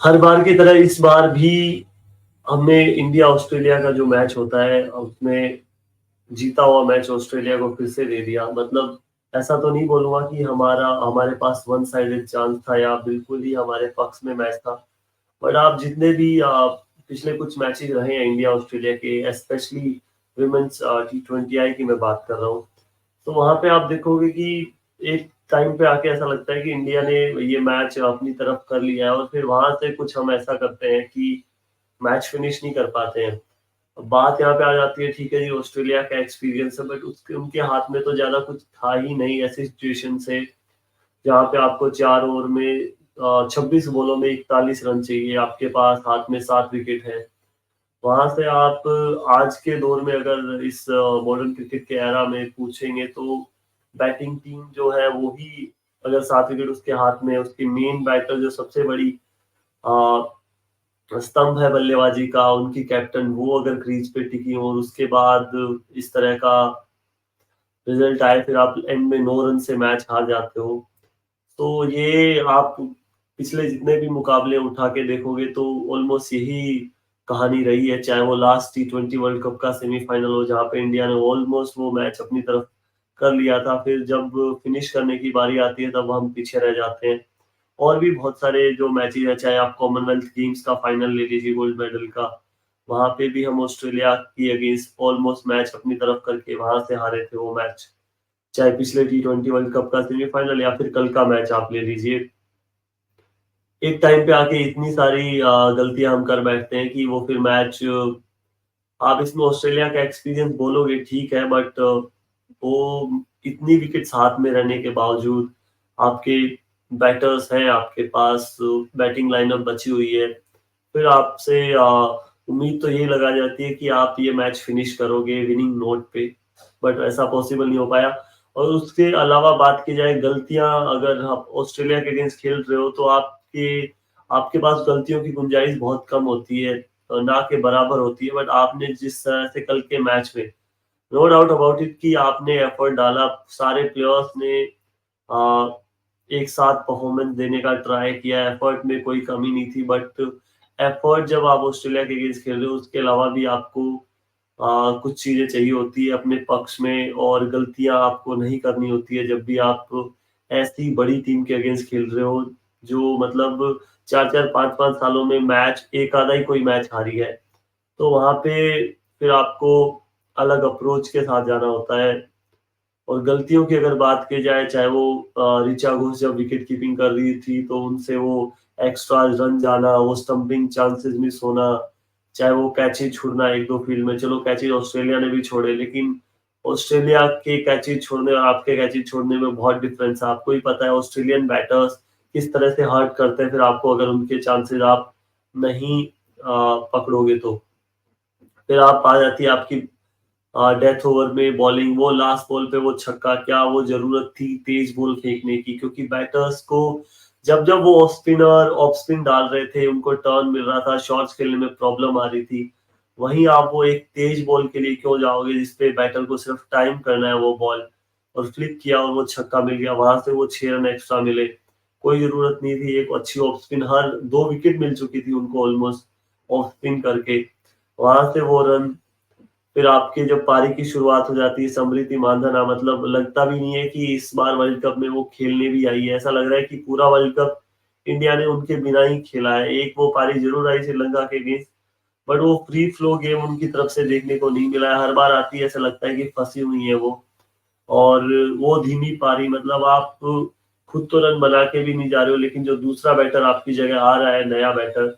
हर बार की तरह इस बार भी हमने इंडिया ऑस्ट्रेलिया का जो मैच होता है उसमें जीता हुआ मैच ऑस्ट्रेलिया को फिर से दे दिया। मतलब ऐसा तो नहीं बोलूंगा कि हमारे पास वन साइडेड चांस था या बिल्कुल ही हमारे पक्ष में मैच था। बट आप जितने भी पिछले कुछ मैचेस रहे हैं इंडिया ऑस्ट्रेलिया के, स्पेशली वुमेन्स T20I की मैं बात कर रहा हूँ, तो वहां पे आप देखोगे कि एक टाइम पे आके ऐसा लगता है कि इंडिया ने ये मैच अपनी तरफ कर लिया है और फिर वहां से कुछ हम ऐसा करते हैं कि मैच फिनिश नहीं कर पाते हैं। अब बात यहाँ पे आ जाती है, ठीक है जी, ऑस्ट्रेलिया का एक्सपीरियंस है, बट उसके उनके हाथ में तो ज्यादा कुछ था ही नहीं। ऐसी सिचुएशन से जहाँ पे आपको 4 ओवर में 26 बॉलों में 41 रन चाहिए, आपके पास हाथ में 7 विकेट है। वहां से आप आज के दौर में अगर इस मॉडर्न क्रिकेट के एरा में पूछेंगे तो बैटिंग टीम जो है वो ही, अगर 7 विकेट उसके हाथ में है, उसकी मेन बैटर जो सबसे बड़ी स्तंभ है बल्लेबाजी का, उनकी कैप्टन, वो अगर क्रीज पे टिकी हो और उसके बाद इस तरह का रिजल्ट आए, फिर आप एंड में 9 रन से मैच हार जाते हो, तो ये आप पिछले जितने भी मुकाबले उठा के देखोगे तो ऑलमोस्ट यही कहानी रही है। चाहे वो लास्ट T20 वर्ल्ड कप का सेमीफाइनल हो जहाँ पे इंडिया ने ऑलमोस्ट वो मैच अपनी तरफ कर लिया था, फिर जब फिनिश करने की बारी आती है तब हम पीछे रह जाते हैं। और भी बहुत सारे जो मैचेस है, चाहे आप कॉमनवेल्थ गेम्स का फाइनल ले लीजिए गोल्ड मेडल का, वहां पे भी हम ऑस्ट्रेलिया की अगेंस्ट ऑलमोस्ट मैच अपनी तरफ करके वहां से हारे थे वो मैच। चाहे पिछले T20 वर्ल्ड कप का सेमीफाइनल या फिर कल का मैच आप ले लीजिए, एक टाइम पे आके इतनी सारी गलतियां हम कर बैठते हैं कि वो फिर मैच, आप इसमें ऑस्ट्रेलिया का एक्सपीरियंस बोलोगे ठीक है, बट वो इतनी विकेट्स हाथ में रहने के बावजूद आपके बैटर्स हैं, आपके पास बैटिंग लाइनअप बची हुई है, फिर आपसे उम्मीद तो यही लगा जाती है कि आप ये मैच फिनिश करोगे विनिंग नोट पे, बट ऐसा पॉसिबल नहीं हो पाया। और उसके अलावा बात की जाए गलतियां, अगर आप ऑस्ट्रेलिया के अगेंस्ट खेल रहे हो तो आपके आपके पास गलतियों की गुंजाइश बहुत कम होती है, ना के बराबर होती है। बट आपने जिस तरह से कल के मैच में, नो डाउट अबाउट इट, कि आपने एफर्ट डाला, सारे प्लेयर्स ने आ, एक साथ परफॉर्मेंस देने का ट्राई किया, एफर्ट में कोई कमी नहीं थी। बट एफर्ट जब आप ऑस्ट्रेलिया के अगेंस्ट खेल रहे हो उसके अलावा भी आपको कुछ चीजें चाहिए होती है अपने पक्ष में, और गलतियां आपको नहीं करनी होती है जब भी आप ऐसी बड़ी टीम के अगेंस्ट खेल रहे हो जो मतलब 4-4 5-5 सालों में मैच एक आधा ही कोई मैच हारी है। तो वहां पे फिर आपको अलग अप्रोच के साथ जाना होता है। और गलतियों की अगर बात की जाए, चाहे वो ऋचा घोष जब विकेट कीपिंग कर रही थी तो उनसे वो एक्स्ट्रा रन जाना, वो स्टंपिंग चांसेस मिस होना, चाहे वो कैचेज छोड़ना एक दो फील्ड में, चलो कैचेज ऑस्ट्रेलिया ने भी छोड़े, लेकिन ऑस्ट्रेलिया के कैचेज छोड़ने और आपके कैचेज छोड़ने में बहुत डिफरेंस है। आपको ही पता है ऑस्ट्रेलियन बैटर्स किस तरह से हर्ट करते हैं फिर आपको, अगर उनके चांसेस आप नहीं पकड़ोगे तो। फिर आप आ जाती है आपकी डेथ ओवर में बॉलिंग, वो लास्ट बॉल पे वो छक्का, क्या वो जरूरत थी तेज बॉल फेंकने की? क्योंकि बैटर्स को जब जब वो ऑफ स्पिनर ऑफ स्पिन डाल रहे थे, उनको टर्न मिल रहा था, शॉट्स खेलने में प्रॉब्लम आ रही थी, वहीं आप वो एक तेज बॉल के लिए क्यों जाओगे जिसपे बैटर को सिर्फ टाइम करना है वो बॉल, और फ्लिक किया और वो छक्का मिल गया, वहां से वो 6 रन एक्स्ट्रा मिले। कोई जरूरत नहीं थी, एक अच्छी ऑफ स्पिन, हर 2 विकेट मिल चुकी थी उनको ऑलमोस्ट ऑफ स्पिन करके, वहां से वो रन। फिर आपके जब पारी की शुरुआत हो जाती है, समृति मांधाना, मतलब लगता भी नहीं है कि इस बार वर्ल्ड कप में वो खेलने भी आई है। ऐसा लग रहा है कि पूरा वर्ल्ड कप इंडिया ने उनके बिना ही खेला है। एक वो पारी जरूर आई श्रीलंका के अगेंस्ट, बट वो फ्री फ्लो गेम उनकी तरफ से देखने को नहीं मिला है। हर बार आती है ऐसा लगता है कि फंसी हुई है वो, और वो धीमी पारी, मतलब आप खुद तो रन बना के भी नहीं जा रहे हो, लेकिन जो दूसरा बैटर आपकी जगह आ रहा है, नया बैटर,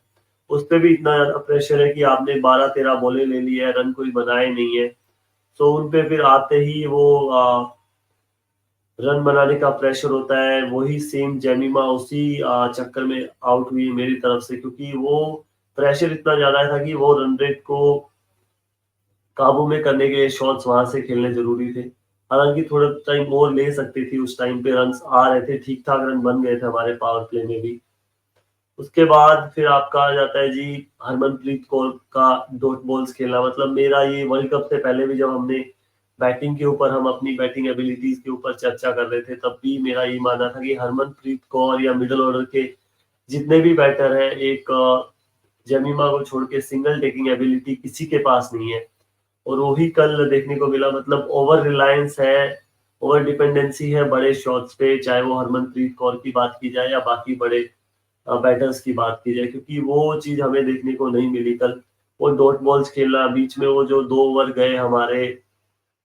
उस पे भी इतना ज्यादा प्रेशर है कि आपने 12-13 बॉलें ले ली है, रन कोई बनाए नहीं है, तो उन पे फिर आते ही वो रन बनाने का प्रेशर होता है। वही सेम जेमिमा उसी चक्कर में आउट हुई है मेरी तरफ से, क्योंकि वो प्रेशर इतना ज्यादा था कि वो रन रेट को काबू में करने के लिए शॉट्स वहां से खेलने जरूरी थे। हालांकि थोड़ा टाइम और ले सकती थी, उस टाइम पे रन आ रहे थे, ठीक ठाक रन बन गए थे हमारे पावर प्ले में भी। उसके बाद फिर आपका आ जाता है जी हरमनप्रीत कौर का डॉट बॉल्स खेलना। मतलब मेरा ये वर्ल्ड कप से पहले भी जब हमने बैटिंग के ऊपर, हम अपनी बैटिंग एबिलिटीज के ऊपर चर्चा कर रहे थे, तब भी मेरा ये मानना था कि हरमनप्रीत कौर या मिडिल ऑर्डर के जितने भी बैटर हैं एक जमीमा को छोड़ के सिंगल टेकिंग एबिलिटी किसी के पास नहीं है। और वो ही कल देखने को मिला, मतलब ओवर रिलायंस है, ओवर डिपेंडेंसी है बड़े शॉट्स पे, चाहे वो हरमनप्रीत कौर की बात की जाए या बाकी बड़े बैटर्स की बात की जाए, क्योंकि वो चीज हमें देखने को नहीं मिली कल। वो डॉट बॉल्स खेलना, बीच में वो जो 2 ओवर गए हमारे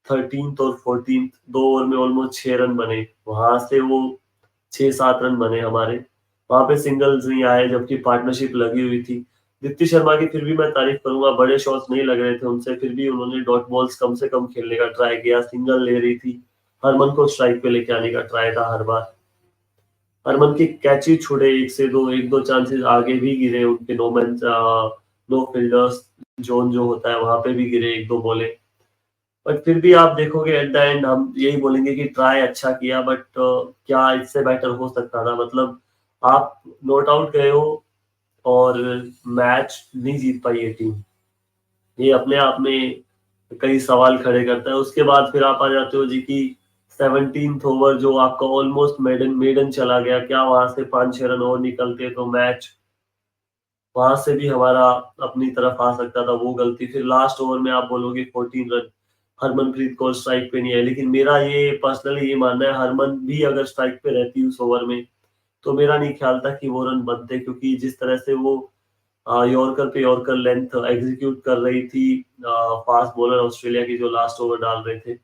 13th और 14th, 2 ओवर में ऑलमोस्ट 6 रन बने, वहां से वो 6-7 रन बने हमारे, वहां पे सिंगल्स नहीं आए जबकि पार्टनरशिप लगी हुई थी। दीप्ति शर्मा की फिर भी मैं तारीफ करूंगा, बड़े शॉट्स नहीं लग रहे थे उनसे, फिर भी उन्होंने डॉट बॉल्स कम से कम खेलने का ट्राई किया, सिंगल ले रही थी, हरमन को स्ट्राइक पे लेके आने का ट्राई था हर बार। हरमन की कैच ही छुड़े, एक दो चांसेस आगे भी गिरे उनके, नो फील्डर्स जोन जो होता है वहां पे भी गिरे एक दो बॉले। बट फिर भी आप देखोगे एट द एंड हम यही बोलेंगे कि ट्राई अच्छा किया, बट क्या इससे बेटर हो सकता था? मतलब आप नॉट आउट गए हो और मैच नहीं जीत पाई ये टीम, ये अपने आप में कई सवाल खड़े करता है। उसके बाद फिर आप आ जाते हो जी की 17th ओवर जो आपका ऑलमोस्ट मेडन मेडन चला गया, क्या वहां से 5-6 रन और निकलते तो मैच वहां से भी हमारा अपनी तरफ आ सकता था, वो गलती। फिर लास्ट ओवर में आप बोलोगे 14 रन, हरमनप्रीत कौर स्ट्राइक पे नहीं है, लेकिन मेरा ये पर्सनली ये मानना है हरमन भी अगर स्ट्राइक पे रहती उस ओवर में तो मेरा नहीं ख्याल था कि वो रन बनते, क्योंकि जिस तरह से वो यॉर्कर पे यॉर्कर लेंथ एग्जीक्यूट कर रही थी फास्ट बॉलर ऑस्ट्रेलिया की जो लास्ट ओवर डाल रहे थे,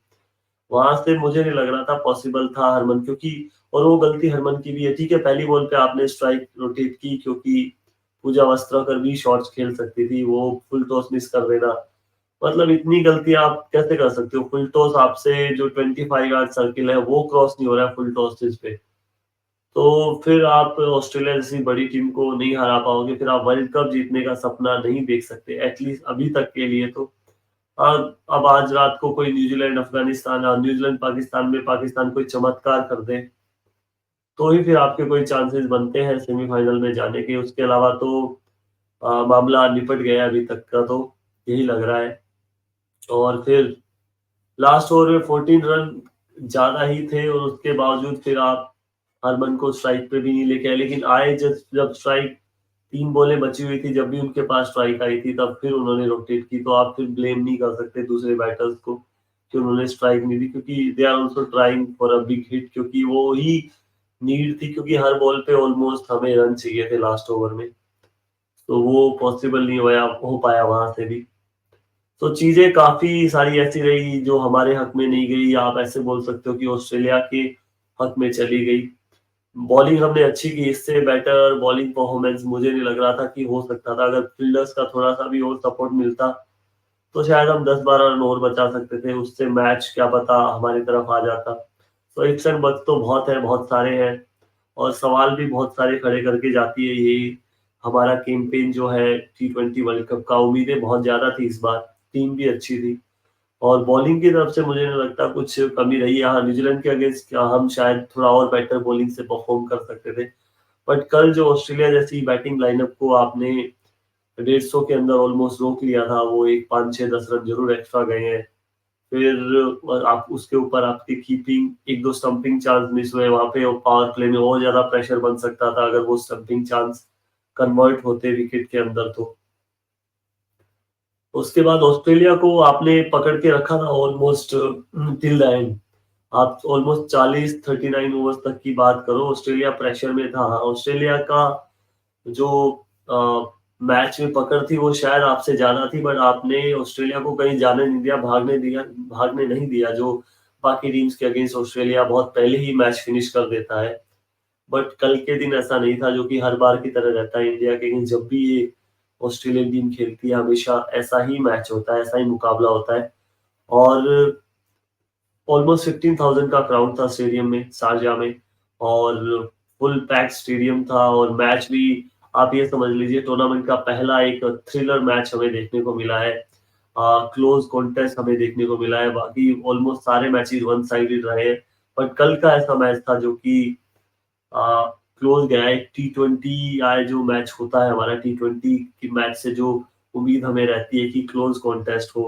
वहां से मुझे नहीं लग रहा था पॉसिबल था हरमन, क्योंकि और वो गलती हरमन की भी है। ठीक है, पहली बॉल पे आपने स्ट्राइक रोटेट की, क्योंकि पूजा वस्त्राकर भी शॉट्स खेल सकती थी, वो फुल टॉस मिस कर देना, मतलब इतनी गलती आप कैसे कर सकते हो? फुल टॉस आपसे जो 25 यार्ड सर्किल है वो क्रॉस नहीं हो रहा है फुल टॉस पे, तो फिर आप ऑस्ट्रेलिया जैसी बड़ी टीम को नहीं हरा पाओगे, फिर आप वर्ल्ड कप जीतने का सपना नहीं देख सकते, एटलीस्ट अभी तक के लिए तो। अब आज रात को कोई न्यूजीलैंड अफगानिस्तान, न्यूजीलैंड पाकिस्तान में पाकिस्तान कोई चमत्कार कर दे तो ही फिर आपके कोई चांसेस बनते हैं सेमीफाइनल में जाने के, उसके अलावा तो मामला निपट गया अभी तक का, तो यही लग रहा है। और फिर लास्ट ओवर में 14 रन ज्यादा ही थे और उसके बावजूद फिर आप हरमन को स्ट्राइक पे भी नहीं लेके आए, लेकिन आए जब जब स्ट्राइक 3 बॉलें बची हुई थी, जब भी उनके पास स्ट्राइक आई थी तब फिर उन्होंने रोटेट की, तो आप फिर ब्लेम नहीं कर सकते दूसरे बैटर्स को कि उन्होंने स्ट्राइक नहीं दी, क्योंकि they are also trying for a big hit, क्योंकि वो ही नीड थी, क्योंकि हर बॉल पे ऑलमोस्ट हमें रन चाहिए थे लास्ट ओवर में, तो वो पॉसिबल नहीं हो पाया वहां से भी। तो चीजें काफी सारी ऐसी रही जो हमारे हक में नहीं गई, आप ऐसे बोल सकते हो कि ऑस्ट्रेलिया के हक में चली गई। बॉलिंग हमने अच्छी की, इससे बेटर बॉलिंग परफॉर्मेंस मुझे नहीं लग रहा था कि हो सकता था, अगर फील्डर्स का थोड़ा सा भी और सपोर्ट मिलता तो शायद हम 10-12 रन और बचा सकते थे, उससे मैच क्या पता हमारी तरफ आ जाता। तो इफ्स एंड बट्स तो बहुत है, बहुत सारे हैं, और सवाल भी बहुत सारे खड़े करके जाती है ये हमारा कैंपेन जो है T20 वर्ल्ड कप का। उम्मीदें बहुत ज्यादा थी इस बार, टीम भी अच्छी थी, और बॉलिंग की तरफ से मुझे नहीं लगता कुछ कमी रही है। हाँ, न्यूजीलैंड के अगेंस्ट हम शायद थोड़ा और बेटर बॉलिंग से परफॉर्म कर सकते थे, बट कल जो ऑस्ट्रेलिया जैसी बैटिंग लाइनअप को आपने 150 के अंदर ऑलमोस्ट रोक लिया था, वो एक 5-6-10 रन जरूर एक्स्ट्रा गए हैं। फिर आप उसके ऊपर आपकी कीपिंग, एक दो स्टंपिंग चांस मिस हुए वहां पे, और पावर प्ले में और ज्यादा प्रेशर बन सकता था अगर वो स्टंपिंग चांस कन्वर्ट होते विकेट के अंदर तो। उसके बाद ऑस्ट्रेलिया को आपने पकड़ के रखा था ऑलमोस्ट टिल द एंड, आप ऑलमोस्ट 40-39 ओवर्स तक की बात करो, ऑस्ट्रेलिया प्रेशर में था। हाँ, ऑस्ट्रेलिया का जो मैच में पकड़ थी वो शायद आपसे ज्यादा थी, बट आपने ऑस्ट्रेलिया को कहीं जाने नहीं दिया, भागने नहीं दिया, जो बाकी टीम्स के अगेंस्ट ऑस्ट्रेलिया बहुत पहले ही मैच फिनिश कर देता है। बट कल के दिन ऐसा नहीं था, जो कि हर बार की तरह रहता है इंडिया के अगेंस्ट, जब भी ये ऑस्ट्रेलियन टीम खेलती है हमेशा ऐसा ही मैच होता है, ऐसा ही मुकाबला होता है। और ऑलमोस्ट 15,000 का क्राउड था स्टेडियम में, शारजाह में, और फुल पैक स्टेडियम था, और मैच भी आप ये समझ लीजिए टूर्नामेंट का पहला एक थ्रिलर मैच हमें देखने को मिला है, क्लोज कॉन्टेस्ट हमें देखने को मिला है, बाकी ऑलमोस्ट सारे मैचेस वन साइडेड रहे हैं, बट कल का ऐसा मैच था जो कि क्लोज गया है। T20 आए जो मैच होता है हमारा, T20 की मैच से जो उम्मीद हमें रहती है कि क्लोज कॉन्टेस्ट हो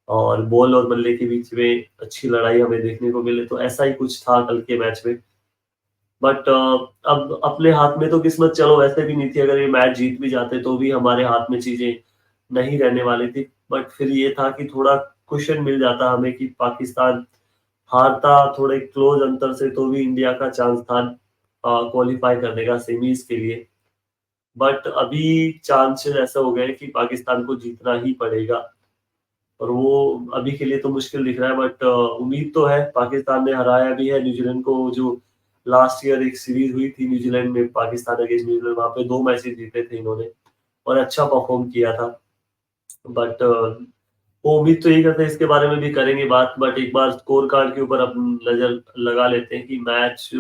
और बॉल और बल्ले के बीच में अच्छी लड़ाई हमें देखने को मिले, तो ऐसा ही कुछ था कल के मैच में। बट अब अपने हाथ में तो किस्मत चलो वैसे भी नहीं थी, अगर ये मैच जीत भी जाते तो भी हमारे हाथ में चीज़ें नहीं रहने वाली थी। बट फिर ये था कि थोड़ा कुशन मिल जाता हमें कि पाकिस्तान हारता थोड़े क्लोज अंतर से तो भी इंडिया का चांस था क्वालीफाई करने का सेमीज़ के लिए। बट अभी चांसेस ऐसा हो गए कि पाकिस्तान को जीतना ही पड़ेगा और वो अभी के लिए तो मुश्किल दिख रहा है, बट उम्मीद तो है। पाकिस्तान ने हराया भी है न्यूजीलैंड को, जो लास्ट ईयर एक सीरीज हुई थी न्यूजीलैंड में, पाकिस्तान अगेंस्ट न्यूजीलैंड, वहां पे 2 मैचेस जीते थे इन्होंने और अच्छा परफॉर्म किया था। बट वो उम्मीद तो यही करते हैं, इसके बारे में भी करेंगे बात। बट एक बार स्कोर कार्ड के ऊपर अपन नजर लगा लेते हैं कि मैच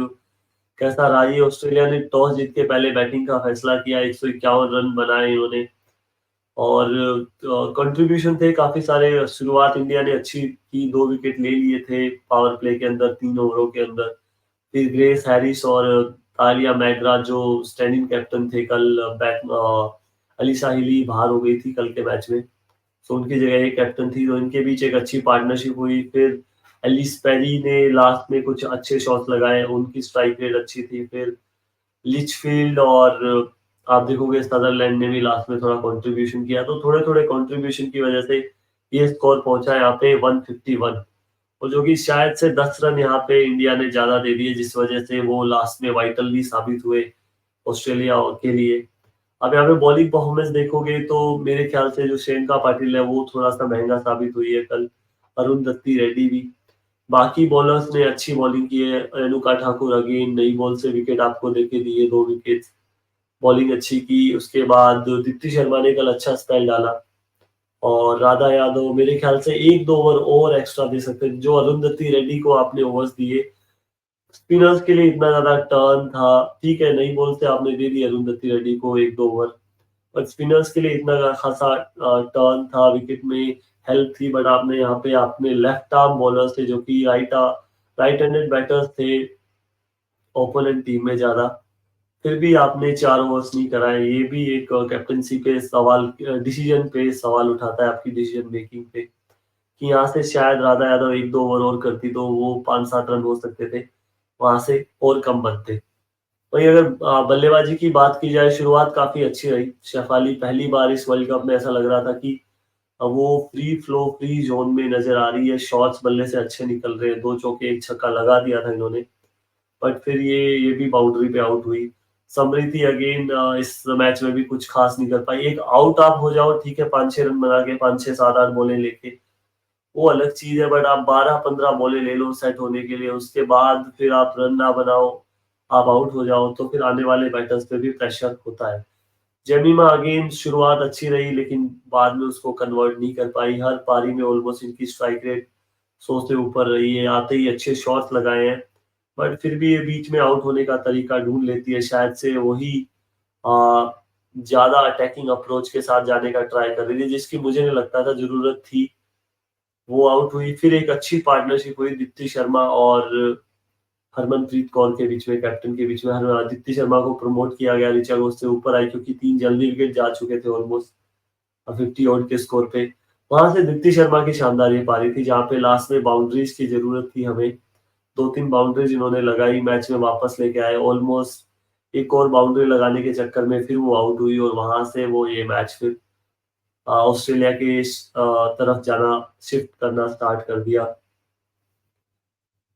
कैसा रहा। ये ऑस्ट्रेलिया ने टॉस जीत के पहले बैटिंग का फैसला किया, 151 रन बनाए इन्होंने और कंट्रीब्यूशन थे काफी सारे। शुरुआत इंडिया ने अच्छी की, 2 विकेट ले लिए थे पावर प्ले के अंदर 3 ओवरों के अंदर। फिर ग्रेस हैरिस और तालिया मैकग्रा जो स्टैंडिंग कैप्टन थे कल, अलीशा हिली बाहर हो गई थी कल के मैच में, तो उनकी जगह एक कैप्टन थी, तो इनके बीच एक अच्छी पार्टनरशिप हुई। फिर एलिस पेरी ने लास्ट में कुछ अच्छे शॉट्स लगाए, उनकी स्ट्राइक रेट अच्छी थी। फिर लिचफील्ड और आप देखोगे सदरलैंड ने भी लास्ट में थोड़ा कंट्रीब्यूशन किया, तो थोड़े थोड़े कंट्रीब्यूशन की वजह से ये स्कोर पहुंचा यहाँ पे 151, और जो कि शायद से 10 रन यहाँ पे इंडिया ने ज्यादा दे दिए, जिस वजह से वो लास्ट में वाइटल भी साबित हुए ऑस्ट्रेलिया के लिए। अब यहाँ पे बॉलिंग परफॉर्मेंस देखोगे तो मेरे ख्याल से जो श्रेयंका पाटिल है वो थोड़ा सा महंगा साबित हुई है कल, अरुंधति रेड्डी भी। बाकी बॉलर्स ने अच्छी बॉलिंग की है, रेणुका ठाकुर अगेन नई बॉल से विकेट आपको देके दिए, 2 विकेट, बॉलिंग अच्छी की। उसके बाद दीप्ति शर्मा ने कल अच्छा स्पेल डाला और राधा यादव मेरे ख्याल से 1-2 ओवर और एक्स्ट्रा दे सकते हैं, जो अरुंधति रेड्डी को आपने ओवर्स दिए। स्पिनर्स के लिए इतना ज्यादा टर्न था, ठीक है, नई बॉल से आपने दे दी अरुंधति रेड्डी को 1-2 ओवर, बट स्पिनर्स के लिए इतना खासा टर्न था, विकेट में हेल्प थी। बट आपने यहाँ पे आपने लेफ्ट आर्म बॉलर्स थे जो कि राइट हैंडेड बैटर्स थे ओपोनेंट टीम में ज्यादा, फिर भी आपने 4 ओवर्स नहीं कराए। ये भी एक कैप्टनसी पे सवाल, डिसीजन पे सवाल उठाता है आपकी डिसीजन मेकिंग पे, कि यहाँ से शायद राधा यादव 1-2 ओवर और करती तो वो 5-7 रन हो सकते थे, वहां से और कम बनते। वहीं अगर बल्लेबाजी की बात की जाए, शुरुआत काफी अच्छी रही। शेफाली पहली बार इस वर्ल्ड कप में ऐसा लग रहा था कि वो फ्री फ्लो फ्री जोन में नजर आ रही है, शॉट्स बल्ले से अच्छे निकल रहे हैं, 2 चौके 1 छक्का लगा दिया था इन्होंने। बट फिर ये भी बाउंड्री पे आउट हुई। समृति अगेन इस मैच में भी कुछ खास नहीं कर पाई। एक आउट आप हो जाओ ठीक है, 5-6 रन बना के, 5-6-7-8 बॉलें लेके, वो अलग चीज है। बट आप 12-15 बॉलें ले लो सेट होने के लिए, उसके बाद फिर आप रन ना बनाओ, आप आउट हो जाओ, तो फिर आने वाले बैटर्स पे भी प्रेशर होता है। जेमिमा अगेन शुरुआत अच्छी रही लेकिन बाद में उसको कन्वर्ट नहीं कर पाई। हर पारी में ऑलमोस्ट इनकी स्ट्राइक रेट 100 से ऊपर रही है, आते ही अच्छे शॉट्स लगाए हैं, बट फिर भी ये बीच में आउट होने का तरीका ढूंढ लेती है। शायद से वही आ, ज्यादा अटैकिंग अप्रोच के साथ जाने का ट्राई कर रही थी, जिसकी मुझे नहीं लगता था जरूरत थी। वो आउट हुई। फिर एक अच्छी पार्टनरशिप हुई दीप्ति शर्मा और हरमनप्रीत कौर के बीच में, कैप्टन के बीच में। हर दीप्ति शर्मा को प्रमोट किया गया, ऋचा घोष से ऊपर आई क्योंकि 3 जल्दी विकेट जा चुके थे ऑलमोस्ट 50 ओवर के स्कोर पे। वहां से दीप्ति शर्मा की शानदार ये पारी थी जहां पे लास्ट में बाउंड्रीज की जरूरत थी हमें, 2-3 बाउंड्रीज इन्होंने लगाई, मैच में वापस लेके आए ऑलमोस्ट। एक और बाउंड्री लगाने के चक्कर में फिर वो आउट हुई और वहां से वो ये मैच फिर ऑस्ट्रेलिया के तरफ जाना, शिफ्ट करना स्टार्ट कर दिया।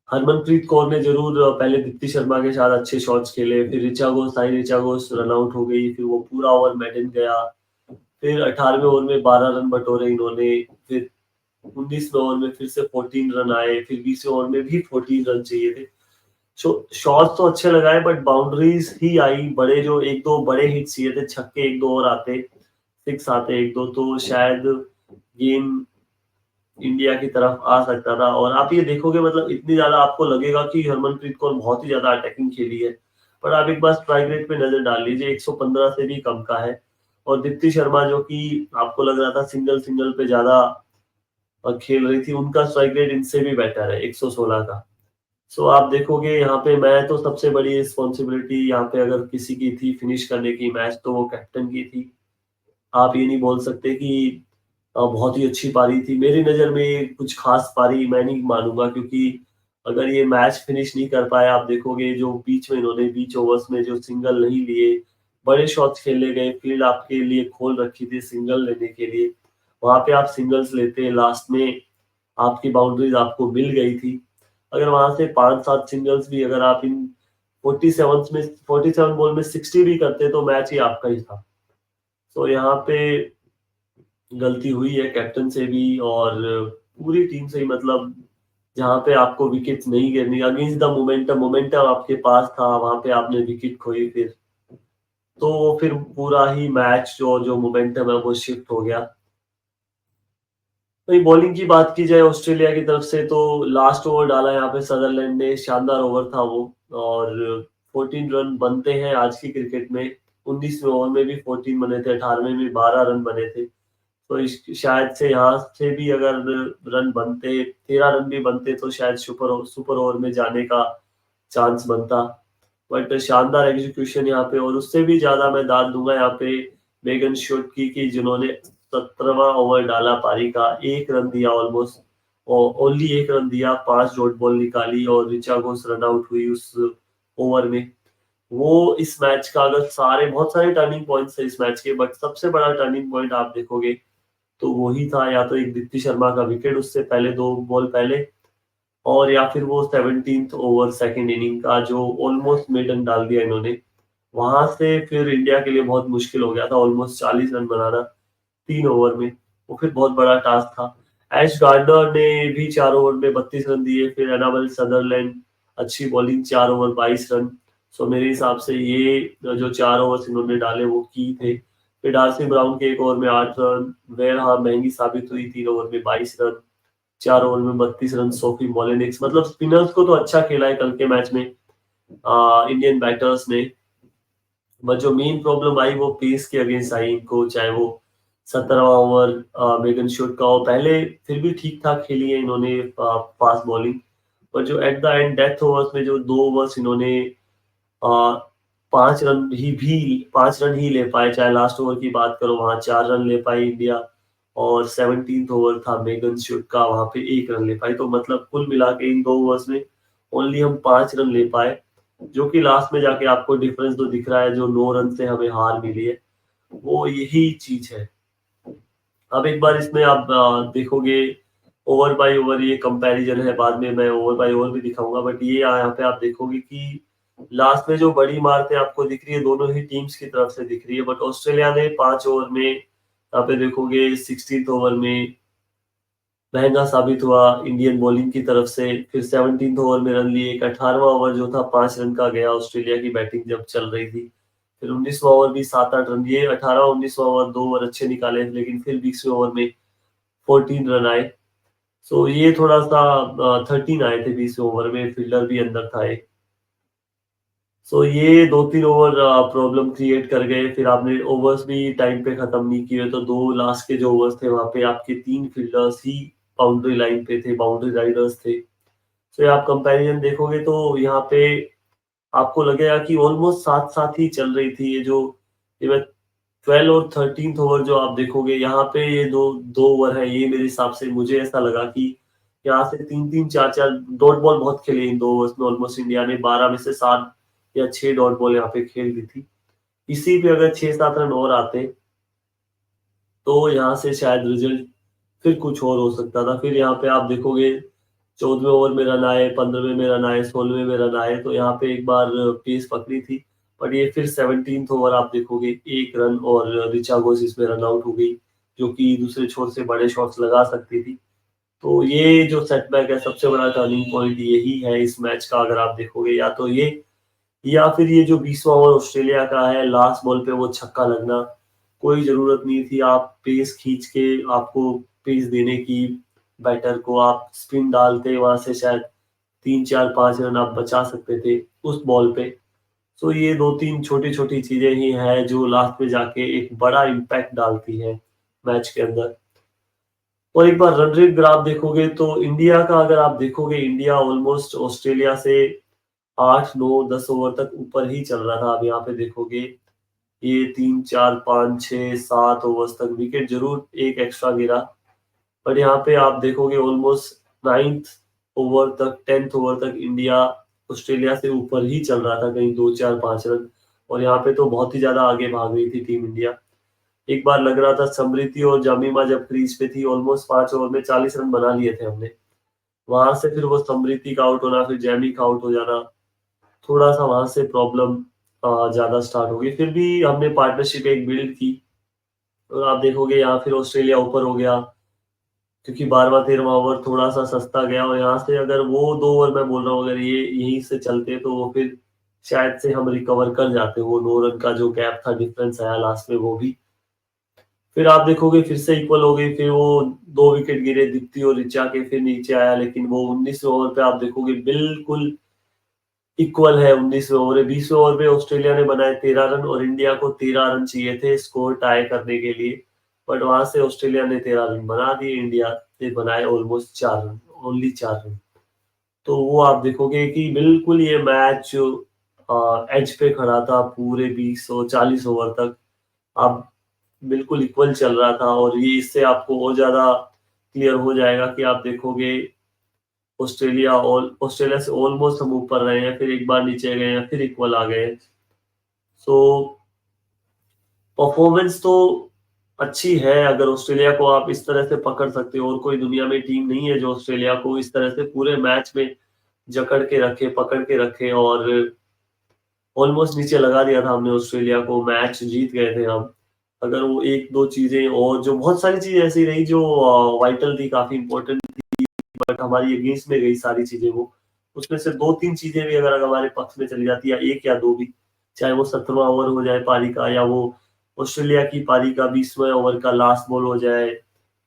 हरमनप्रीत कौर ने जरूर पहले दीप्ति शर्मा के साथ अच्छे शॉट्स खेले, फिर ऋचा घोष रन आउट हो गई, फिर वो पूरा ओवर मेडन गया। फिर 18वें ओवर में 12 रन बटोरे इन्होंने। फिर 19वें ओवर में फिर से 14 रन आए, फिर 20वें ओवर में भी 14 रन चाहिए थे। शॉट्स तो अच्छे लगाए बट बाउंड्रीज ही आई, बड़े जो 1-2 बड़े हिट चाहिए थे, छक्के 1-2 और आते, सिक्स आते 1-2, तो शायद गेम इंडिया की तरफ आ सकता था। और आप ये देखोगे मतलब इतनी ज्यादा आपको लगेगा कि हरमनप्रीत कौर बहुत ही ज्यादा अटैकिंग खेली है, पर आप एक बार स्ट्राइक रेट पे नजर डाल लीजिए, 115 से भी कम का है। और दीप्ति शर्मा जो कि आपको लग रहा था सिंगल सिंगल पे ज्यादा खेल रही थी, उनका स्ट्राइक रेट इनसे भी बेटर है, 116 का। सो आप देखोगे यहाँ पे, मैं तो सबसे बड़ी रिस्पॉन्सिबिलिटी यहाँ पे अगर किसी की थी फिनिश करने की मैच, तो वो कैप्टन की थी। आप ये नहीं बोल सकते कि बहुत ही अच्छी पारी थी। मेरी नज़र में कुछ खास पारी मैं नहीं मानूंगा, क्योंकि अगर ये मैच फिनिश नहीं कर पाए, आप देखोगे जो बीच में इन्होंने बीच ओवर्स में जो सिंगल नहीं लिए, बड़े शॉट्स खेले गए, फील्ड आपके लिए खोल रखी थी सिंगल लेने के लिए, वहाँ पे आप सिंगल्स लेते, लास्ट में आपकी बाउंड्रीज आपको मिल गई थी। अगर वहाँ से 5-7 सिंगल्स भी अगर आप इन 47 बॉल में 60 भी करते तो मैच ही आपका ही था। तो यहाँ पे गलती हुई है कैप्टन से भी और पूरी टीम से ही, मतलब जहाँ पे आपको विकेट नहीं गिरनी, अगेंस्ट द मोमेंटम, मोमेंटम आपके पास था, वहां पे आपने विकेट खोई फिर, तो फिर पूरा ही मैच जो मोमेंटम है वो शिफ्ट हो गया। वही बॉलिंग की बात की जाए ऑस्ट्रेलिया की तरफ से, तो लास्ट ओवर डाला यहाँ पे सदरलैंड ने, शानदार ओवर था वो, और 14 रन बनते हैं आज की क्रिकेट में। 19वें ओवर में भी 14 बने थे, 18वें में 12 रन बने थे। तो शायद से यहाँ से भी अगर रन बनते, 13 रन भी बनते, तो शायद सुपर सुपर ओवर में जाने का चांस बनता। बट शानदार एग्जीक्यूशन यहाँ पे, और उससे भी ज्यादा मैं दाद दूंगा यहाँ पे मेगन शॉट की जिन्होंने 17वां ओवर डाला पारी का, 1 रन दिया ऑलमोस्ट, और ओनली 1 रन दिया, 5 डॉट बॉल निकाली, और ऋचा घोष रन आउट हुई उस ओवर में। वो इस मैच का, अगर सारे बहुत सारे टर्निंग पॉइंट्स है इस मैच के, बट सबसे बड़ा टर्निंग पॉइंट आप देखोगे तो वही था, या तो एक दीप्ति शर्मा का विकेट उससे पहले 2 बॉल पहले, और या फिर वो 17th ओवर सेकंड इनिंग का जो ऑलमोस्ट मेडन डाल दिया इन्होंने, वहां से फिर इंडिया के लिए बहुत मुश्किल हो गया था ऑलमोस्ट 40 रन बनाना 3 ओवर में। वो फिर बहुत बड़ा टास्क था। एश गार्डनर ने भी 4 ओवर में 32 रन दिए, फिर एनाबल सदरलैंड अच्छी बॉलिंग, 4 ओवर 22 रन। सो मेरे हिसाब से ये जो 4 ओवर इन्होंने डाले वो की थे। फिर डार्सी ब्राउन के 1 ओवर में 8 रन, वेर हाँ महंगी साबित हुई, 3 ओवर में 22 रन, 4 ओवर में 32 रन सोफी मोलिनिक्स, मतलब स्पिनर्स को तो अच्छा खेला है कल के मैच में इंडियन बैटर्स ने। बट जो मेन प्रॉब्लम आई वो पेस के अगेंस्ट आई इनको, चाहे वो 17वां ओवर मेगन शॉट का हो, पहले फिर भी ठीक ठाक खेली है इन्होंने फास्ट बॉलिंग, पर जो at the end death overs में जो 2 ओवर्स इन्होंने आ, 5 रन भी 5 रन ही ले पाए, चाहे लास्ट ओवर की बात करो वहां 4 रन ले पाई इंडिया, और 17th ओवर था मेगन शॉट का, वहां पे 1 रन ले पाई, तो मतलब कुल मिला के इन 2 ओवर्स में ओनली हम 5 रन ले पाए, जो कि लास्ट में जाके आपको डिफरेंस तो दिख रहा है, जो 9 रन से हमें हार मिली है, वो यही चीज है। अब एक बार इसमें आप देखोगे ओवर बाय ओवर ये कंपैरिजन है, बाद में मैं ओवर बाय ओवर भी दिखाऊंगा, बट ये यहाँ पे आप देखोगे कि लास्ट में जो बड़ी मारते आपको दिख रही है दोनों ही टीम्स की तरफ से दिख रही है, बट ऑस्ट्रेलिया ने 5 ओवर में, यहाँ पे देखोगे 16th ओवर में महंगा साबित हुआ इंडियन बॉलिंग की तरफ से, फिर 17th ओवर में रन लिए, एक 18वां ओवर जो था 5 रन का गया ऑस्ट्रेलिया की बैटिंग जब चल रही थी, फिर 19वां ओवर भी 7-8 रन, ये 18 19वां ओवर 2 ओवर अच्छे निकाले, लेकिन फिर 20वें ओवर में 14 रन आए। सो ये थोड़ा सा 13 आए थे 20वें ओवर में, फील्डर भी अंदर था एक। सो ये 2-3 ओवर प्रॉब्लम क्रिएट कर गए, फिर आपने ओवर्स भी टाइम पे खत्म नहीं किए, तो 2 लास्ट के जो ओवर्स थे वहां पे आपके 3 फील्डर्स ही बाउंड्री लाइन पे थे, बाउंड्री राइडर्स थे। तो ये आप कंपैरिजन देखोगे तो यहाँ पे आपको लगेगा कि ऑलमोस्ट साथ साथ ही चल रही थी, ये 12 और 13th ओवर जो आप देखोगे यहाँ पे, ये दो दो ओवर है, ये मेरे हिसाब से मुझे ऐसा लगा कि यहाँ से 3-3 4-4 डॉट बॉल बहुत खेले इन 2 ओवर्स में, ऑलमोस्ट इंडिया ने 12 में से 7 या 6 डॉट बॉल यहाँ पे खेल दी थी। इसी पे अगर 6-7 रन और आते तो यहाँ से शायद रिजल्ट फिर कुछ और हो सकता था। फिर यहाँ पे आप देखोगे 14वें ओवर में रन आए, 15वें में रन आए, 16वें में रन आए, तो यहाँ पे एक बार पेस पकड़ी थी, बट ये फिर 17th ओवर आप देखोगे 1 रन, और ऋचा घोष इसमें रन आउट हो गई, जो कि दूसरे छोर से बड़े शॉट्स लगा सकती थी। तो ये जो सेटबैक है, सबसे बड़ा टर्निंग पॉइंट यही है इस मैच का, अगर आप देखोगे या तो ये, या फिर ये जो 20वां ओवर ऑस्ट्रेलिया का है, लास्ट बॉल पे वो छक्का लगना, कोई जरूरत नहीं थी, आप पेस खींच के, आपको पेस देने की बैटर को, आप स्पिन डालते वहां से शायद 3 4 5 रन आप बचा सकते थे उस बॉल पे। तो ये 2-3 छोटी छोटी चीजें ही हैं जो लास्ट में जाके एक बड़ा इम्पैक्ट डालती है मैच के अंदर। और एक बार रन रेट ग्राफ देखोगे तो इंडिया का, अगर आप देखोगे इंडिया ऑलमोस्ट ऑस्ट्रेलिया से 8 9 10 ओवर तक ऊपर ही चल रहा था। अब यहाँ पे देखोगे ये 3 4 5 6 7 ओवर्स तक विकेट जरूर एक एक्स्ट्रा गिरा, बट यहाँ पे आप देखोगे ऑलमोस्ट 9th ओवर तक 10th ओवर तक इंडिया ऑस्ट्रेलिया से ऊपर ही चल रहा था, कहीं 2-4-5 रन, और यहाँ पे तो बहुत ही ज्यादा आगे भाग रही थी टीम इंडिया। एक बार लग रहा था समृति और जमीमा जब क्रीज पे थी, ऑलमोस्ट 5 ओवर में 40 रन बना लिए थे हमने। वहां से फिर वो समृति का आउट होना, फिर जैमी का आउट हो जाना, थोड़ा सा वहां से प्रॉब्लम ज्यादा स्टार्ट हो गई। फिर भी हमने पार्टनरशिप एक बिल्ड की, और आप देखोगे यहाँ फिर ऑस्ट्रेलिया ऊपर हो गया, क्योंकि 12वां 13वां ओवर थोड़ा सा सस्ता गया, और यहाँ से अगर वो 2 ओवर मैं बोल रहा हूँ अगर ये यहीं से चलते तो वो फिर शायद से हम रिकवर कर जाते। वो 9 रन का जो गैप था, डिफरेंस आया लास्ट में वो भी। फिर आप देखोगे फिर से इक्वल हो गई, फिर वो 2 विकेट गिरे दीप्ति और ऋचा के, फिर नीचे आया, लेकिन वो 19वें ओवर पे आप देखोगे बिल्कुल इक्वल है। 19वें ओवर 20वें ओवर पे ऑस्ट्रेलिया ने बनाए 13 रन, और इंडिया को 13 रन चाहिए थे स्कोर टाई करने के लिए, बट वहां से ऑस्ट्रेलिया ने 13 रन बना दिए, इंडिया ने बनाए ऑलमोस्ट 4 रन, ओनली 4 रन। तो वो आप देखोगे कि बिल्कुल ये मैच एज पे खड़ा था पूरे 20 और 40 ओवर तक। आप बिल्कुल इक्वल चल रहा था, और ये इससे आपको और ज्यादा क्लियर हो जाएगा कि आप देखोगे ऑस्ट्रेलिया से ऑलमोस्ट हम ऊपर रहे हैं, फिर एक बार नीचे गए हैं, फिर इक्वल आ गए। सो परफॉर्मेंस तो अच्छी है, अगर ऑस्ट्रेलिया को आप इस तरह से पकड़ सकते हो, और कोई दुनिया में टीम नहीं है जो ऑस्ट्रेलिया को इस तरह से पूरे मैच में जकड़ के रखे, पकड़ के रखे, और ऑलमोस्ट नीचे लगा दिया था हमने ऑस्ट्रेलिया को, मैच जीत गए थे हम। अगर वो एक दो चीजें, और जो बहुत सारी चीजें ऐसी रही जो वाइटल थी, काफी इंपॉर्टेंट, बट हमारी अगेंस्ट में गई सारी चीजें, वो उसमें से 2-3 चीजें भी अगर हमारे पक्ष में चली जाती, या एक या दो भी, चाहे वो 17वां ओवर हो जाए पारी का, या वो ऑस्ट्रेलिया की पारी का 20वें ओवर का लास्ट बॉल हो जाए,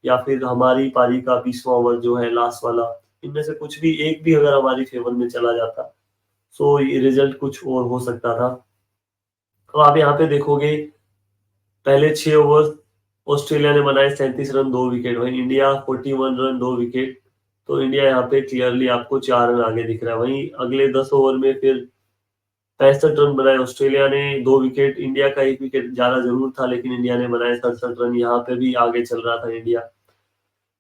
या फिर हमारी पारी का 20वां ओवर जो है लास्ट वाला, इनमें से कुछ भी एक भी अगर हमारी फेवर में चला जाता, सो ये रिजल्ट कुछ और हो सकता था। तो आप यहाँ पे देखोगे पहले 6 ओवर ऑस्ट्रेलिया ने बनाए 37 रन 2 विकेट, वहीं इंडिया 41 रन 2 विकेट। तो इंडिया यहाँ पे क्लियरली आपको 4 रन आगे दिख रहा है। वहीं अगले 10 ओवर में फिर 65 रन बनाए ऑस्ट्रेलिया ने, 2 विकेट, इंडिया का 1 विकेट ज्यादा जरूर था, लेकिन इंडिया ने बनाए 67 रन, यहाँ पे भी आगे चल रहा था इंडिया।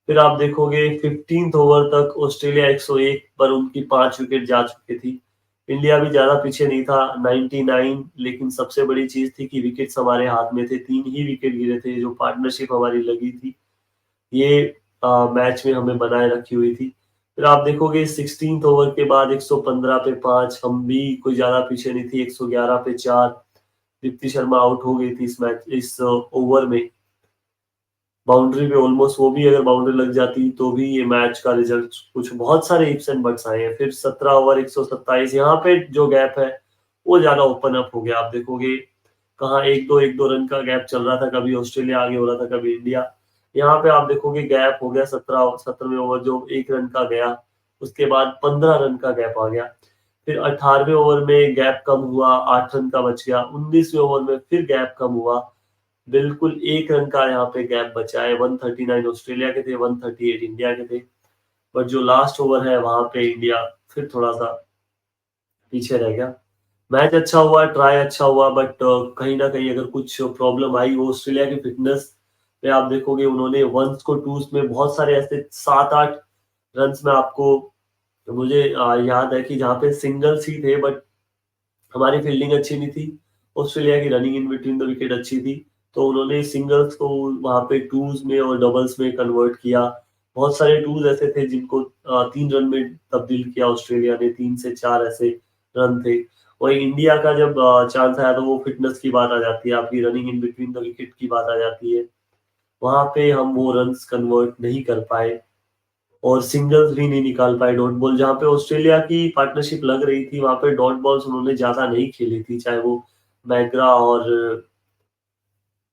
फिर आप देखोगे 15th ओवर तक ऑस्ट्रेलिया 101 पर उनकी 5 विकेट जा चुकी थी। इंडिया भी ज्यादा पीछे नहीं था, 99, लेकिन सबसे बड़ी चीज थी कि विकेट्स हमारे हाथ में थे, 3 ही विकेट गिरे थे, जो पार्टनरशिप हमारी लगी थी ये मैच में हमें बनाए रखी हुई थी। फिर आप देखोगे 16th ओवर के बाद 115 पे 5, हम भी कोई ज्यादा पीछे नहीं थी, 111 पे 4, दीप्ति शर्मा आउट हो गई थी इस ओवर में, बाउंड्री पे ऑलमोस्ट, वो भी अगर बाउंड्री लग जाती तो भी ये मैच का रिजल्ट कुछ, बहुत सारे इफ्स एंड बट्स आए हैं। फिर 17 ओवर 127, यहाँ पे जो गैप है वो ज्यादा ओपन अप हो गया। आप देखोगे कहाँ एक दो रन का गैप चल रहा था, कभी ऑस्ट्रेलिया आगे हो रहा था, कभी इंडिया। यहाँ पे आप देखोगे गैप हो गया 17वें ओवर जो 1 रन का गया, उसके बाद 15 रन का गैप आ गया। फिर 18वें ओवर में गैप कम हुआ, 8 रन का बच गया। 19वें ओवर में फिर गैप कम हुआ, बिल्कुल 1 रन का यहाँ पे गैप बचा है। 139 ऑस्ट्रेलिया के थे, 138 इंडिया के थे, बट जो लास्ट ओवर है वहां पे इंडिया फिर थोड़ा सा पीछे रह गया। मैच अच्छा हुआ, ट्राई अच्छा हुआ, बट कहीं ना कहीं अगर कुछ प्रॉब्लम आई वो ऑस्ट्रेलिया की फिटनेस पे। आप देखोगे उन्होंने वंस को टूस में बहुत सारे ऐसे 7-8 रन में आपको, मुझे याद है कि जहाँ पे सिंगल्स ही थे, बट हमारी फील्डिंग अच्छी नहीं थी, ऑस्ट्रेलिया की running in between the wicket अच्छी थी, तो उन्होंने सिंगल्स को वहां पे टूज में और डबल्स में कन्वर्ट किया। बहुत सारे टूज ऐसे थे जिनको 3 रन में तब्दील किया ऑस्ट्रेलिया ने, 3 से 4 ऐसे रन थे। वही इंडिया का जब चांस आया तो वो फिटनेस की बात आ जाती है, आपकी running in between the wicket की बात आ जाती है, वहां पे हम वो रन कन्वर्ट नहीं कर पाए, और सिंगल्स भी नहीं निकाल पाए डॉट बॉल। जहाँ पे ऑस्ट्रेलिया की पार्टनरशिप लग रही थी वहां पे डॉट बॉल्स उन्होंने ज्यादा नहीं खेली थी, चाहे वो मैग्रा और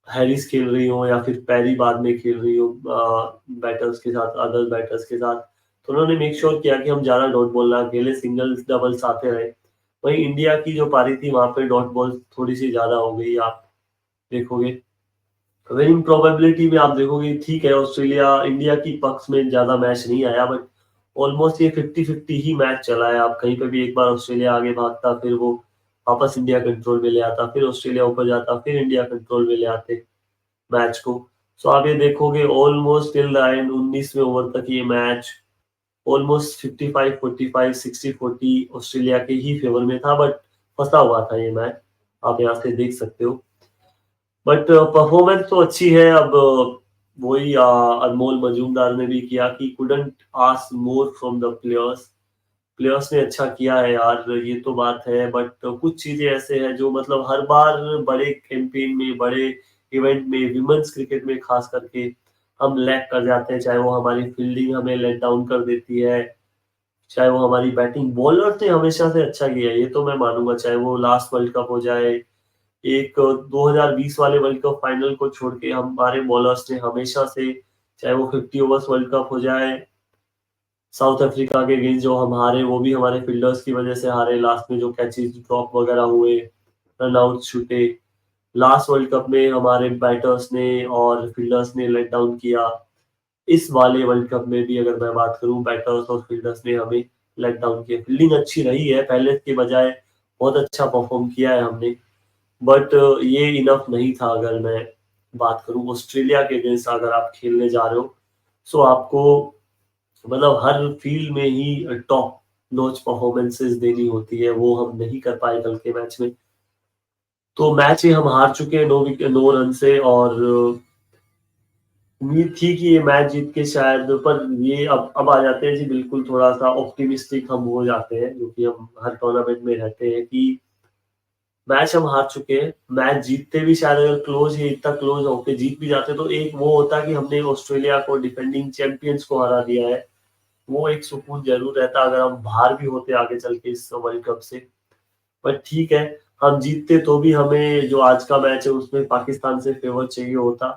हैरिस खेल रही हो, या फिर पैरी बाद में खेल रही हो बैटर्स के साथ, अदर बैटर्स के साथ, तो उन्होंने मेक श्योर किया कि हम ज्यादा डॉट बॉल ना खेले, सिंगल्स डबल्स आते रहे। वही इंडिया की जो पारी थी वहां पे डॉट बॉल थोड़ी सी ज्यादा हो गई, आप देखोगे विनिंग प्रोबेबिलिटी में। आप देखोगे ठीक है, ऑस्ट्रेलिया इंडिया की पक्ष में ज्यादा मैच नहीं आया, बट ऑलमोस्ट ये 50-50 ही मैच चला है। आप कहीं पे भी एक बार ऑस्ट्रेलिया आगे भागता, फिर वो वापस इंडिया कंट्रोल में ले आता, फिर ऑस्ट्रेलिया ऊपर जाता, फिर इंडिया कंट्रोल में ले आते मैच को। सो आप ये देखोगे ऑलमोस्ट टिल द एंड 19वें ओवर तक ये मैच ऑलमोस्ट 55-45, 60-40 ऑस्ट्रेलिया के ही फेवर में था, बट फंसा हुआ था ये मैच, आप यहाँ से देख सकते हो। बट परफॉर्मेंस तो अच्छी है। अब वही अनमोल मजूमदार ने भी किया कि couldn't ask more from the players. Players ने अच्छा किया है यार, ये तो बात है, बट कुछ चीजें ऐसे हैं जो मतलब हर बार बड़े कैंपेन में, बड़े इवेंट में, विमेंस क्रिकेट में खास करके हम लैग कर जाते हैं। चाहे वो हमारी फील्डिंग हमें लेट डाउन कर देती है, चाहे वो हमारी बैटिंग, बॉलर ने हमेशा से अच्छा किया है, ये तो मैं मानूंगा। चाहे वो लास्ट वर्ल्ड कप हो जाए, एक 2020 वाले वर्ल्ड कप फाइनल को छोड़ के हमारे बॉलर्स ने हमेशा से, चाहे वो 50 ओवर्स वर्ल्ड कप हो जाए साउथ अफ्रीका के अगेंस्ट जो हम हारे, वो भी हमारे फील्डर्स की वजह से हारे। लास्ट में जो कैचेस ड्रॉप वगैरह हुए, रन आउट छूटे, लास्ट वर्ल्ड कप में हमारे बैटर्स ने और फील्डर्स ने लेट डाउन किया। इस वाले वर्ल्ड कप में भी अगर मैं बात करूं, बैटर्स और फील्डर्स ने हमें लेट डाउन किया। फील्डिंग अच्छी रही है, पहले के बजाय बहुत अच्छा परफॉर्म किया है हमने, बट ये इनफ नहीं था। अगर मैं बात करूं ऑस्ट्रेलिया के अगेंस्ट अगर आप खेलने जा रहे हो, सो आपको मतलब हर फील्ड में ही टॉप नॉच परफॉर्मेंसेस देनी होती है, वो हम नहीं कर पाए कल के मैच में। तो मैच ही हम हार चुके हैं 9 रन से, और उम्मीद थी कि ये मैच जीत के शायद, पर ये अब आ जाते हैं जी, बिल्कुल थोड़ा सा ऑप्टिमिस्टिक हम हो जाते हैं, जो कि हम हर टूर्नामेंट में रहते हैं कि मैच हम हार चुके हैं। मैच जीतते भी शायद, अगर क्लोज है, इतना क्लोज होके जीत भी जाते तो एक वो होता कि हमने ऑस्ट्रेलिया को, डिफेंडिंग चैंपियंस को हरा दिया है, वो एक सुकून जरूर रहता अगर हम बाहर भी होते आगे चल के इस वर्ल्ड कप से। पर ठीक है, हम जीतते तो भी हमें जो आज का मैच है उसमें पाकिस्तान से फेवर चाहिए होता।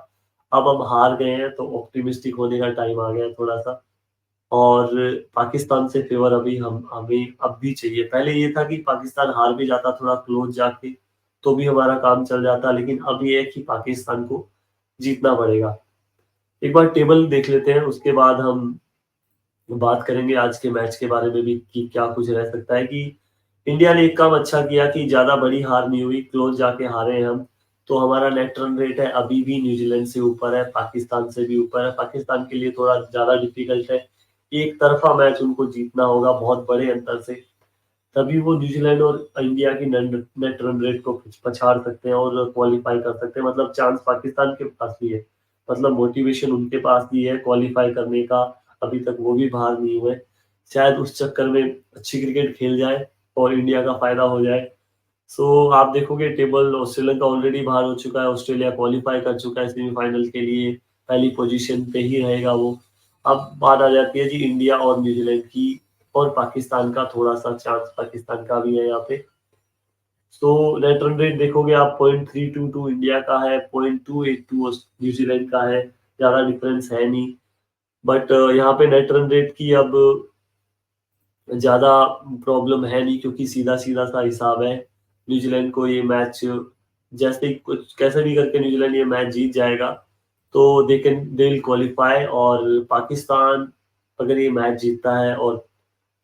अब हम हार गए हैं तो ऑप्टिमिस्टिक होने का टाइम आ गया है थोड़ा सा, और पाकिस्तान से फेवर अभी हम हमें अब भी चाहिए। पहले ये था कि पाकिस्तान हार भी जाता थोड़ा क्लोज जाके तो भी हमारा काम चल जाता, लेकिन अब ये है कि पाकिस्तान को जीतना पड़ेगा। एक बार टेबल देख लेते हैं, उसके बाद हम बात करेंगे आज के मैच के बारे में भी कि क्या कुछ रह सकता है। कि इंडिया ने एक काम अच्छा किया कि ज्यादा बड़ी हार नहीं हुई, क्लोज जाके हारे हैं हम। तो हमारा नेट रन रेट है अभी भी न्यूजीलैंड से ऊपर है, पाकिस्तान से भी ऊपर है। पाकिस्तान के लिए थोड़ा ज्यादा डिफिकल्ट है, एक तरफा मैच उनको जीतना होगा बहुत बड़े अंतर से, तभी वो न्यूजीलैंड और इंडिया की नेट रन रेट को पछाड़ सकते हैं और क्वालिफाई कर सकते हैं। मतलब चांस पाकिस्तान के पास भी है, मतलब मोटिवेशन उनके पास भी है क्वालिफाई करने का, अभी तक वो भी बाहर नहीं हुए। शायद उस चक्कर में अच्छी क्रिकेट खेल जाए और इंडिया का फायदा हो जाए। सो आप देखोगे टेबल, ऑस्ट्रेलिया का ऑलरेडी बाहर हो चुका है, ऑस्ट्रेलिया क्वालिफाई कर चुका है सेमीफाइनल के लिए, पहली पोजीशन पे ही रहेगा वो। अब बात आ जाती है जी इंडिया और न्यूजीलैंड की, और पाकिस्तान का थोड़ा सा चांस पाकिस्तान का भी है यहाँ पे। तो नेट रन रेट देखोगे आप, 0.322 इंडिया का है, 0.282 न्यूजीलैंड का है, ज्यादा डिफरेंस है नहीं। बट यहाँ पे नेट रन रेट की अब ज्यादा प्रॉब्लम है नहीं, क्योंकि सीधा सीधा सा हिसाब है। न्यूजीलैंड को ये मैच जैसे ही कुछ कैसे भी करके न्यूजीलैंड ये मैच जीत जाएगा तो दे विल क्वालिफाई। और पाकिस्तान अगर ये मैच जीतता है और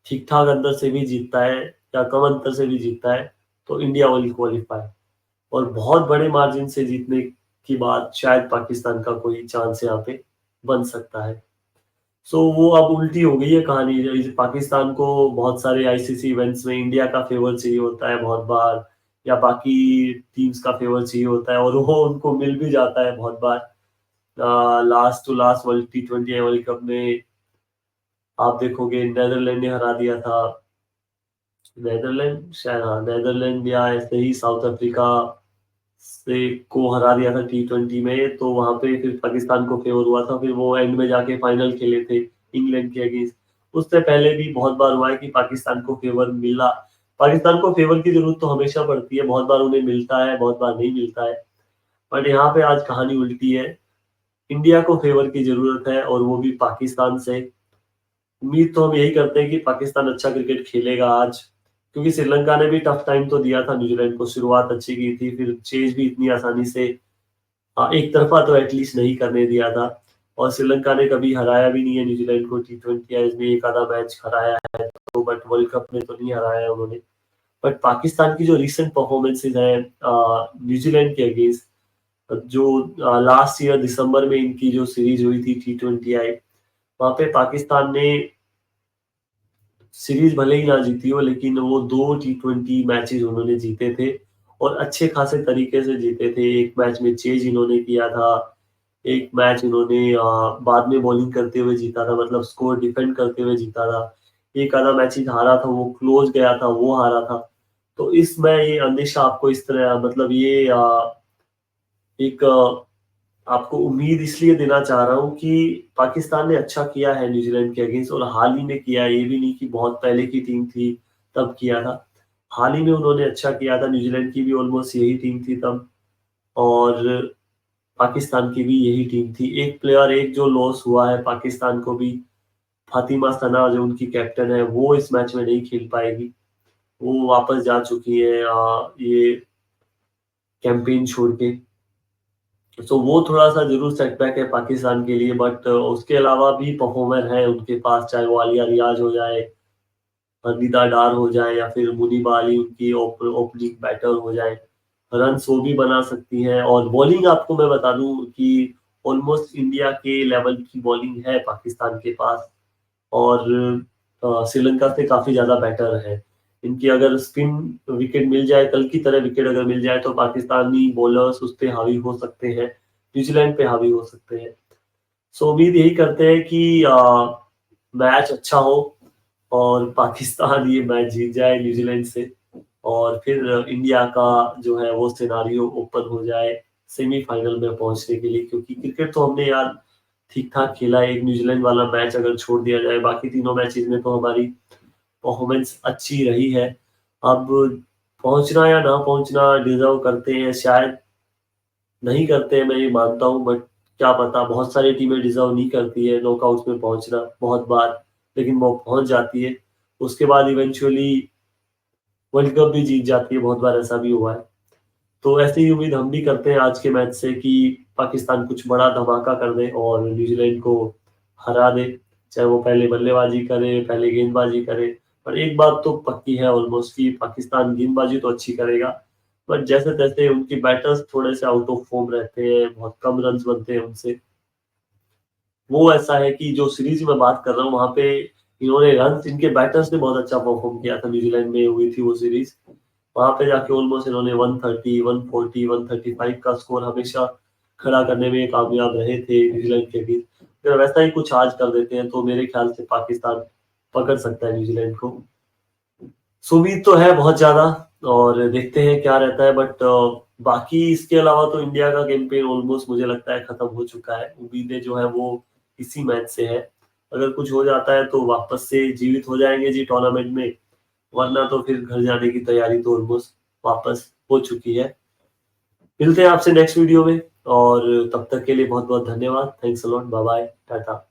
ठीक ठाक अंतर से भी जीतता है या कम अंतर से भी जीतता है, तो इंडिया विल क्वालिफाई। और बहुत बड़े मार्जिन से जीतने की बात, शायद पाकिस्तान का कोई चांस यहाँ पे बन सकता है। सो वो अब उल्टी हो गई है कहानी। पाकिस्तान को बहुत सारे आईसीसी इवेंट्स में इंडिया का फेवर चाहिए होता है बहुत बार, या बाकी टीम्स का फेवर चाहिए होता है, और वो उनको मिल भी जाता है बहुत बार। Last to last world T20 world cup में आप देखोगे नेदरलैंड ने हरा दिया था, नेदरलैंड शायद, हाँ नेदरलैंड, या ऐसे ही साउथ अफ्रीका से को हरा दिया था T20 में। तो वहां पे फिर पाकिस्तान को फेवर हुआ था, फिर वो एंड में जाके फाइनल खेले थे इंग्लैंड के अगेंस्ट। उससे पहले भी बहुत बार हुआ है कि पाकिस्तान को फेवर मिला। पाकिस्तान को फेवर की जरूरत तो हमेशा पड़ती है, बहुत बार उन्हें मिलता है, बहुत बार नहीं मिलता है। बट यहाँ पे आज कहानी उल्टी है, इंडिया को फेवर की जरूरत है, और वो भी पाकिस्तान से। उम्मीद तो हम यही करते हैं कि पाकिस्तान अच्छा क्रिकेट खेलेगा आज, क्योंकि श्रीलंका ने भी टफ टाइम तो दिया था न्यूजीलैंड को, शुरुआत अच्छी की थी, फिर चेज भी इतनी आसानी से एक तरफा तो एटलीस्ट नहीं करने दिया था। और श्रीलंका ने कभी हराया भी नहीं है न्यूजीलैंड को T20 में, एक आधा मैच हराया है तो, बट वर्ल्ड कप में तो नहीं हराया है उन्होंने। बट पाकिस्तान की जो रिसेंट परफॉर्मेंसेज है न्यूजीलैंड के अगेंस्ट, जो लास्ट ईयर दिसंबर में इनकी जो सीरीज हुई थी T20 वहां पे पाकिस्तान ने सीरीज भले ही ना जीती हो, लेकिन वो 2 टी20 मैचेस उन्होंने जीते थे और अच्छे खासे तरीके से जीते थे। एक मैच में चेज़ इन्होंने किया था, एक मैच इन्होंने बाद में बॉलिंग करते हुए जीता था, मतलब स्कोर डिफेंड करते हुए जीता था। एक आधा मैचेस हारा था, वो क्लोज गया था, वो हारा था। तो इस मैं ये हमेशा आपको इस तरह मतलब ये एक आपको उम्मीद इसलिए देना चाह रहा हूँ कि पाकिस्तान ने अच्छा किया है न्यूजीलैंड के अगेंस्ट, और हाल ही में किया है, ये भी नहीं कि बहुत पहले की टीम थी तब किया था। हाल ही में उन्होंने अच्छा किया था, न्यूजीलैंड की भी ऑलमोस्ट यही टीम थी तब, और पाकिस्तान की भी यही टीम थी। एक प्लेयर एक जो लॉस हुआ है पाकिस्तान को भी, फातिमा सना जो उनकी कैप्टन है, वो इस मैच में नहीं खेल पाएगी। वो वापस जा चुकी है ये कैंपेन छोड़ के। सो वो थोड़ा-सा ज़रूर सेटबैक है पाकिस्तान के लिए, बट उसके अलावा भी परफॉर्मर हैं उनके पास, चाहे वो आलिया रियाज हो जाए, निदा डार हो जाए, या फिर मुनीबा अली उनकी ओपनिंग बैटर हो जाए। रन्स वो भी बना सकती हैं, और बॉलिंग आपको मैं बता दूँ कि ऑलमोस्ट इंडिया के लेवल की बॉलिंग है पाकिस्तान के पास, और श्रीलंका से काफ़ी ज़्यादा बेटर है। इनकी अगर स्पिन विकेट मिल जाए, कल की तरह विकेट अगर मिल जाए, तो पाकिस्तानी बॉलर्स उस पे हावी हो सकते हैं, न्यूज़ीलैंड पे हावी हो सकते हैं। सो उम्मीद यही करते हैं कि मैच अच्छा हो और पाकिस्तान ये मैच जीत जाए न्यूज़ीलैंड से, और फिर इंडिया का जो है वो सिनेरियो ओपन हो जाए सेमीफाइनल में पहुंचने के लिए, क्योंकि क्रिकेट तो हमने यार ठीक-ठाक खेला है। एक न्यूज़ीलैंड वाला मैच अगर छोड़ दिया जाए, बाकी तीनों मैचेस में तो हमारी परफॉर्मेंस अच्छी रही है। अब पहुँचना या ना पहुँचना डिज़र्व करते हैं, शायद नहीं करते हैं, मैं ये मानता हूँ, बट क्या पता, बहुत सारी टीमें डिज़र्व नहीं करती है नॉकआउट्स में पहुँचना बहुत बार, लेकिन वो पहुँच जाती है। उसके बाद इवेंचुअली वर्ल्ड कप भी जीत जाती है, बहुत बार ऐसा भी हुआ है। तो ऐसे ही उम्मीद हम भी करते हैं आज के मैच से कि पाकिस्तान कुछ बड़ा धमाका कर दे और न्यूज़ीलैंड को हरा दे। चाहे वो पहले बल्लेबाजी करे, पहले गेंदबाजी करे। पर एक बात तो पक्की है ऑलमोस्ट कि पाकिस्तान गेंदबाजी तो अच्छी करेगा, बट जैसे-तैसे उनके बैटर्स थोड़े से आउट ऑफ फॉर्म रहते हैं, बहुत कम रन्स बनते हैं उनसे। वो ऐसा है कि जो सीरीज़ में बात कर रहा हूँ, वहाँ पे इन्होंने रन्स, इनके बैटर्स ने बहुत अच्छा परफ़ॉर्म किया था, न्यूज़ीलैंड में हुई थी वो सीरीज़। वहाँ पे जाके ऑलमोस्ट इन्होंने 130, 140, 135 का स्कोर हमेशा खड़ा करने में कामयाब रहे थे न्यूज़ीलैंड के अगेंस्ट। अगर वैसा ही कुछ आज कर देते हैं, तो मेरे ख्याल से पाकिस्तान पकड़ सकता है न्यूज़ीलैंड को। सो उम्मीद तो है बहुत ज़्यादा, और देखते हैं क्या रहता है, बट बाकी इसके अलावा तो इंडिया का कैंपेन ऑलमोस्ट मुझे लगता है खत्म हो चुका है। उम्मीदें जो है वो इसी मैच से है। अगर कुछ हो जाता है तो वापस से जीवित हो जाएँगे जी टूर्नामेंट में, वरना तो फिर घर जाने की तैयारी तो ऑलमोस्ट वापस हो चुकी है। मिलते हैं आपसे नेक्स्ट वीडियो में, और तब तक के लिए बहुत-बहुत धन्यवाद। Thanks a lot, bye bye, Tata.